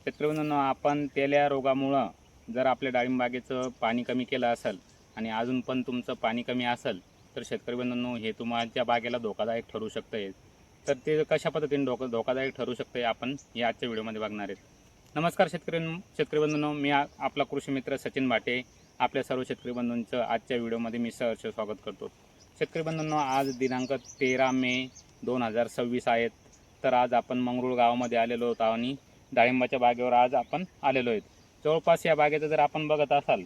शेतकरी बंधूंनो, आपण तेल्या रोगामुळं जर आपल्या डाळिंब बागेचं पाणी कमी केलं असेल आणि अजून पण तुमचं पाणी कमी असेल तर शेतकरी बंधूंनो, हे तुमच्या बागेला धोकादायक ठरू शकतं. तर ते कशा पद्धतीने धोकादायक ठरू शकते आपण या आजच्या व्हिडिओमध्ये बघणार आहेत. नमस्कार शेतकरी बंधूंनो, मी आपला कृषी मित्र सचिन भाटे आपल्या सर्व शेतकरी बंधूंचं आजच्या व्हिडिओमध्ये मी सहर्ष स्वागत करतो. शेतकरी बंधूंनो, आज दिनांक 13 मे 2026 आहेत. तर आज आपण मंगरुळ गावामध्ये आलेलो होतो आणि डाळिंबाच्या बागेवर आज आपण आलेलो आहेत. जवळपास या बागेचं जर आपण बघत असाल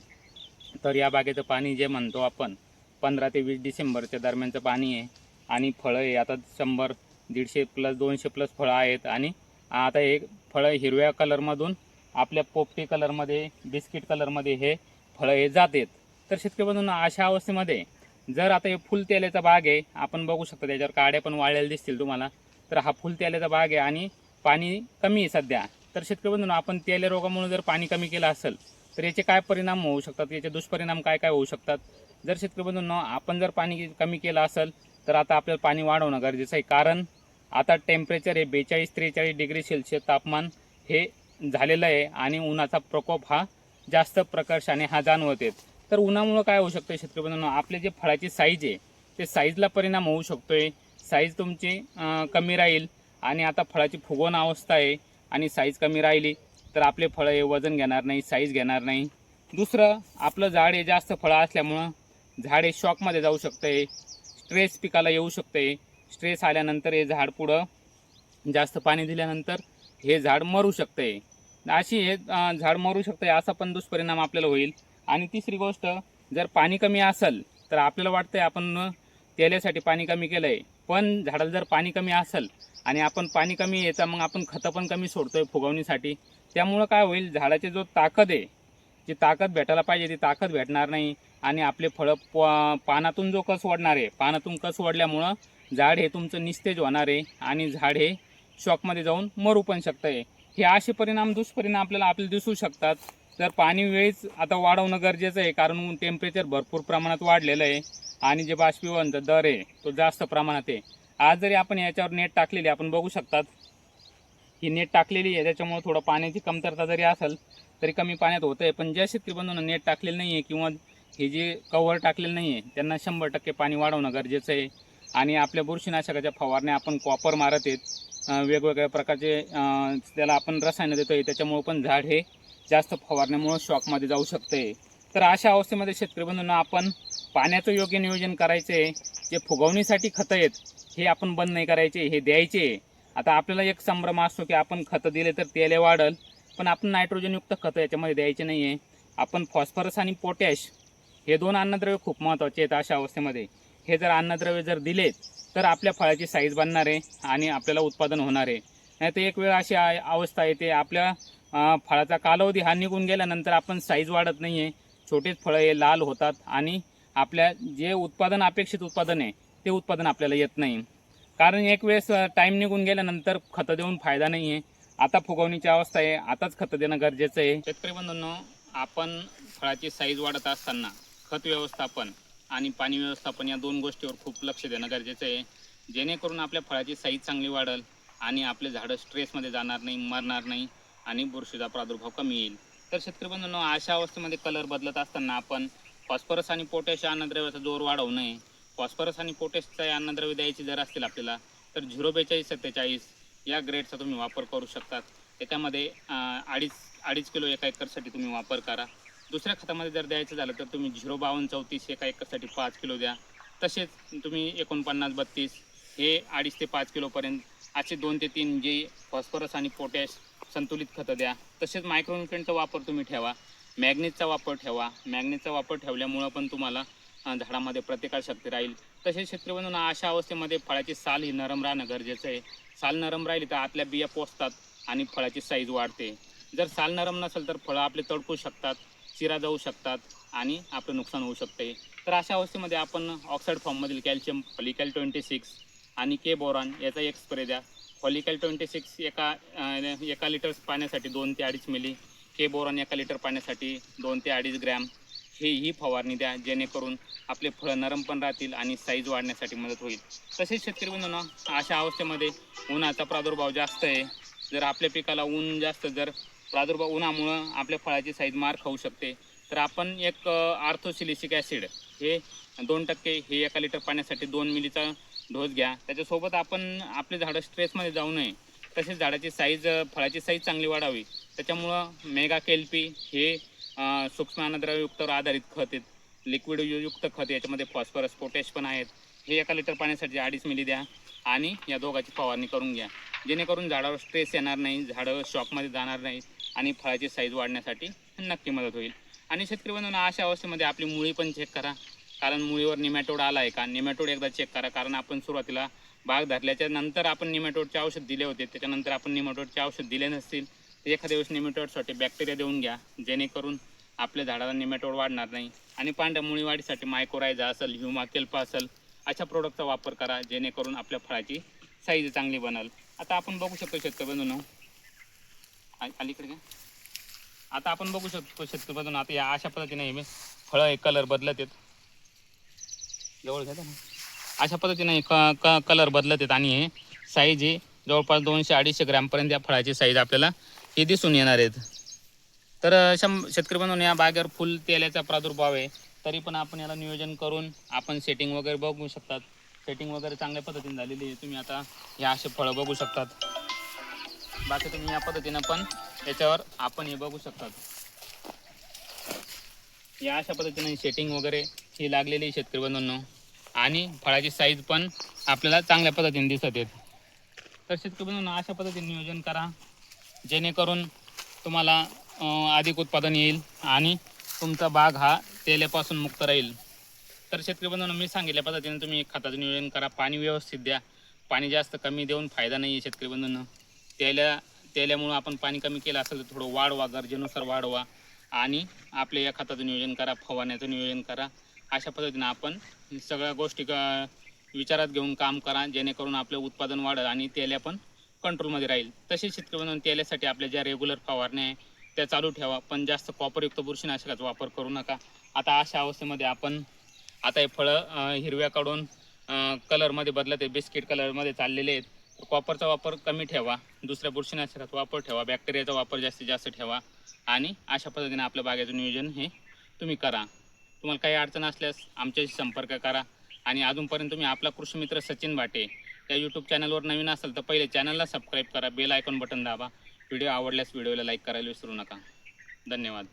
तर या बागेचं पाणी जे म्हणतो आपण 15 ते 20 डिसेंबरच्या दरम्यानचं पाणी आहे आणि फळं आहे आता 100, 150 प्लस 200 प्लस फळं आहेत. आणि आता एक फळं हिरव्या कलरमधून आपल्या पोपटी कलरमध्ये, बिस्किट कलरमध्ये हे फळं हे जातात. तर शेतकरी बंधूंनो, अशा अवस्थेमध्ये जर आता हे फुल तेल्याचा बाग आहे, आपण बघू शकतो त्याच्यावर काड्या पण वाळलेल्या दिसतील तुम्हाला. तर हा फुल तेल्याचा बाग आहे आणि पाणी कमी आहे सध्या. तर शेतकरी बंधूंनो, आपण तेल्या रोगामुळे जर पाणी कमी केलं असेल तर याचे काय परिणाम होऊ शकतात, याचे दुष्परिणाम काय काय होऊ शकतात. जर शेतकरी बंधूंनो, आपण जर पाणी कमी केलं असेल तर आता आपल्याला पाणी वाढवणं गरजेचं आहे. कारण आता टेम्परेचर हे 42-43 डिग्री सेल्सिअस तापमान हे झालेलं आहे आणि उन्हाचा प्रकोप हा जास्त प्रकर्षाने हा जाणवते. तर उन्हामुळं काय होऊ शकतं शेतकरी बंधूंनो, आपले जे फळाची साईज आहे ते साईजला परिणाम होऊ शकतोय. साईज तुमची कमी राहील आणि आता फळाची फुगवण अवस्था आहे आणि साईज कमी राहिली तर आपले फळं हे वजन घेणार नाही, साईज घेणार नाही. दुसरं, आपलं झाड हे जास्त फळं असल्यामुळं झाड हे शॉकमध्ये जाऊ शकतं, स्ट्रेस पिकाला येऊ शकते. स्ट्रेस आल्यानंतर हे झाड पुढं जास्त पाणी दिल्यानंतर हे झाड मरू शकते. अशी हे झाड मरू शकते, असा पण दुष्परिणाम आपल्याला होईल. आणि तिसरी गोष्ट, जर पाणी कमी असेल तर आपल्याला वाटतंय आपण तेल्यासाठी पाणी कमी केलं आहे, पण झाडाला जर पाणी कमी असेल आणि आपण पाणी कमी येतं मग आपण खतं पण कमी सोडतोय फुगवणीसाठी. त्यामुळं काय होईल, झाडाची जो ताकद आहे, जी ताकद भेटायला पाहिजे ती ताकद भेटणार नाही आणि आपले फळं पानातून जो कस वाढणार आहे, पानातून कस वाढल्यामुळं झाड हे तुमचं निस्तेज होणार आहे आणि झाड हे शॉकमध्ये जाऊन मरू पण शकतं आहे. हे असे दुष्परिणाम आपल्याला दिसू शकतात. तर पाणी वेळीच आता वाढवणं गरजेचं आहे, कारण टेम्परेचर भरपूर प्रमाणात वाढलेलं आहे आणि जे बाष्पीभवनाचा दर आहे तो जास्त प्रमाणात आहे. आज जरी आपण याच्यावर नेट टाकलेली, आपण बघू शकतात ही नेट टाकलेली आहे, त्याच्यामुळे थोडं पाण्याची कमतरता जरी असेल तरी कमी पाण्यात होतं आहे. पण ज्या शेतकरी बंधूंना नेट टाकलेलं नाही आहे किंवा हे जे कव्हर टाकलेलं नाही आहे त्यांना 100% पाणी वाढवणं गरजेचं आहे. आणि आपल्या बुरशीनाशकाच्या फवारण्या आपण कॉपर मारत आहेत, वेगवेगळ्या प्रकारचे त्याला आपण रसायनं देतो आहे, त्याच्यामुळे पण झाड हे जास्त फवारण्यामुळं शॉकमध्ये जाऊ शकते. तर अशा अवस्थेमध्ये शेतकरी बंधूंना आपण पाण्याचं योग्य नियोजन करायचं आहे. जे फुगवणीसाठी खतं आहेत हे आपण बंद नाही करायचे, हे द्यायचे. आता आपल्याला एक संभ्रम असतो की आपण खतं दिले तर तेले वाढल, पण आपण नायट्रोजनयुक्त खतं याच्यामध्ये द्यायचे नाही आहे. आपण फॉस्फरस आणि पोटॅश हे 2 अन्नद्रव्य खूप महत्त्वाचे आहेत अशा अवस्थेमध्ये. हे जर अन्नद्रव्य जर दिले तर आपल्या फळाची साईज बनणार आहे आणि आपल्याला उत्पादन होणार आहे. नाही तर एक वेळ अशी अवस्था येते, आपल्या फळाचा कालावधी हा निघून गेल्यानंतर आपण साईज वाढत नाही आहे, छोटेच फळं हे लाल होतात आणि आपल्या जे अपेक्षित उत्पादन आहे ते उत्पादन आपल्याला येत नाही. कारण एक वेळेस टाईम निघून गेल्यानंतर खतं देऊन फायदा नाही आहे. आता फुगवणीची अवस्था आहे, आताच खतं देणं गरजेचं आहे. शेतकरी बंधूंनो, आपण फळाची साईज वाढत असताना खत व्यवस्थापन आणि पाणी व्यवस्थापन या 2 गोष्टीवर खूप लक्ष देणं गरजेचं आहे, जेणेकरून आपल्या फळाची साईज चांगली वाढेल आणि आपले झाडं स्ट्रेसमध्ये जाणार नाही, मरणार नाही आणि बुरशीचा प्रादुर्भाव कमी येईल. तर शेतकरी बंधूंनो, अशा अवस्थेमध्ये कलर बदलत असताना आपण फॉस्फरस आणि पोटॅश या अन्नद्रव्याचा जोर वाढवू नये. फॉस्फरस आणि पोटॅशचा अन्नद्रव्य द्यायची जर असतील आपल्याला तर 042-47 या ग्रेडचा तुम्ही वापर करू शकतात. त्याच्यामध्ये 2.5 किलो एका एकरसाठी तुम्ही वापर करा. दुसऱ्या खतामध्ये जर द्यायचं झालं तर तुम्ही 052-34 एका एकरसाठी 5 किलो द्या. तसेच तुम्ही 49-32 हे 2.5 ते 5 किलोपर्यंत असे 2 ते 3 जे फॉस्फरस आणि पोटॅश संतुलित खतं द्या. तसेच मायक्रोन्यूट्रिएंटचा वापर तुम्ही ठेवा, मॅग्नीजचा वापर ठेवा. मॅग्नीजचा वापर ठेवल्यामुळं पण तुम्हाला झाडामध्ये प्रतिकारशक्ती राहील. तसेच शेतकरी बंधूंनो, अशा अवस्थेमध्ये फळाची साल ही नरम राहणं गरजेचं आहे. साल नरम राहिली तर आतल्या बिया पोचतात आणि फळाची साईज वाढते. जर साल नरम नसेल तर फळं आपले तडकू शकतात, चिरा जाऊ शकतात आणि आपलं नुकसान होऊ शकते. तर अशा अवस्थेमध्ये आपण ऑक्साईड फॉर्ममधील कॅल्शियम फॉलिकॅल 26 आणि के बोरॉन याचा एक स्प्रे द्या. फॉलिकॅल 26 एका लिटर पाण्यासाठी 2 ते 2.5 मिली, के बोरॉन 1 लिटर पाण्यासाठी 2 ते 2.5 ग्रॅम ही फवारणी द्या, जेणेकरून आपले फळं नरम पण राहतील आणि साईज वाढण्यासाठी मदत होईल. तसेच शेतकरी बंधूंनो, अशा अवस्थेमध्ये उन्हाचा प्रादुर्भाव जास्त आहे. जर आपल्या पिकाला ऊन जास्त जर प्रादुर्भाव उन्हामुळं आपल्या फळाची साईज मार खाऊ शकते. तर आपण एक आर्थोसिलिसिक ॲसिड हे 2% हे 1 लिटर पाण्यासाठी 2 मिलीचा डोस घ्या. त्याच्यासोबत आपण आपले झाडं स्ट्रेसमध्ये जाऊ नये, तसेच झाडाची साईज फळाची साईज चांगली वाढावी. त्याच्यामुळं मेगा केल्पी हे सूक्ष्म अन्नद्रव्ययुक्तवर आधारित खत आहेत, लिक्विड युक्त खत, याच्यामध्ये फॉस्फरस पोटॅश पण आहेत. हे 1 लिटर पाण्यासाठी 2.5 मिली द्या आणि या दोघांची फवारणी करून घ्या, जेणेकरून झाडावर स्ट्रेस येणार नाही, झाडं शॉकमध्ये जाणार नाही आणि फळाची साईज वाढण्यासाठी नक्की मदत होईल. आणि शेतकरी बंधूंनो, अशा अवस्थेमध्ये आपली मुळी पण चेक करा, कारण मुळीवर निमॅटोड आला आहे का, निमॅटोड एकदा चेक करा. कारण आपण सुरुवातीला बाग धरल्याच्या नंतर आपण निमॅटोडचे औषध दिले होते, त्याच्यानंतर आपण निमॅटोडचे औषध दिले नसतील तर एखाद्या वेळेस निमॅटोडसाठी बॅक्टेरिया देऊन घ्या, जेणेकरून आपल्या झाडाला निमॅटोड वाढणार नाही. आणि पांढऱ्या मुळी वाढीसाठी मायकोरायझा असेल, ह्युमाकेल्पा असेल, अशा प्रोडक्टचा वापर करा, जेणेकरून आपल्या फळाची साईज चांगली बनल. आता आपण बघू शकतो शेतकरी बंधूंनो, अलीकडे घ्या. आता आपण बघू शकतो शेतकरी बंधूंनो, आता या अशा पद्धतीने हे फळं हे कलर बदलत आहेत, जवळ घ्या ना, अशा पद्धतीने कलर बदलत आहेत आणि हे साईज ही जवळपास 200-250 ग्रॅमपर्यंत या फळाची साईज आपल्याला हे दिसून येणार आहेत. तर शेतकरी बंधूंनो, या बागेवर फुल तेल्याचा प्रादुर्भाव आहे, तरी पण आपण याला नियोजन करून आपण सेटिंग वगैरे बघू शकतात. सेटिंग वगैरे चांगल्या पद्धतीने झालेली आहे. तुम्ही आता या असे फळं बघू शकतात. बाकी तुम्ही या पद्धतीनं पण याच्यावर आपण हे बघू शकतात. या अशा पद्धतीने सेटिंग वगैरे ही लागलेली शेतकरी बंधूंनो, आणि फळाची साईज पण आपल्याला चांगल्या पद्धतीने दिसत आहेत. तर शेतकरी बंधूंनो, अशा पद्धतीने नियोजन करा, जेणेकरून तुम्हाला अधिक उत्पादन येईल आणि तुमचा बाग हा तेल्यापासून मुक्त राहील. तर शेतकरी बंधूंनो, मी सांगितल्या पद्धतीने तुम्ही खताचं नियोजन करा, पाणी व्यवस्थित द्या. पाणी जास्त कमी देऊन फायदा नाही आहे शेतकरी बंधूंनो. तेल्यामुळं आपण पाणी कमी केलं असेल तर थोडं वाढवा, गरजेनुसार वाढवा आणि आपल्या या खताचं नियोजन करा, फवारण्याचं नियोजन करा. अशा पद्धतीनं आपण सगळ्या गोष्टी विचारात घेऊन काम करा, जेणेकरून आपलं उत्पादन वाढेल आणि तेल्या पण कंट्रोलमध्ये राहील. तसेच शेतकरी बंधूंनो, तेल्यासाठी आपल्या ज्या रेग्युलर फवारण्या आहे त्या चालू ठेवा, पण जास्त कॉपरयुक्त बुरशीनाशकाचा वापर करू नका. आता अशा अवस्थेमध्ये आपण आता हे फळं हिरव्याकडून कलरमध्ये बदलत आहे, बिस्किट कलरमध्ये चाललेले आहेत. कॉपरचा वापर कमी ठेवा, दुसऱ्या बुरशीनाशकाचा वापर ठेवा, बॅक्टेरियाचा वापर जास्तीत जास्त ठेवा आणि अशा पद्धतीने आपल्या बागेचं नियोजन हे तुम्ही करा. तुम्हाला काही अडचण असल्यास आमच्याशी संपर्क करा. आणि अजूनपर्यंत तुम्ही आपला कृषी मित्र सचिन भाटे या यूट्यूब चॅनलवर नवीन असाल तर पहिले चॅनलला सबस्क्राईब करा, बेल आयकॉन बटन दाबा. व्हिडिओ आवडल्यास व्हिडिओला लाईक करायला विसरू नका. धन्यवाद.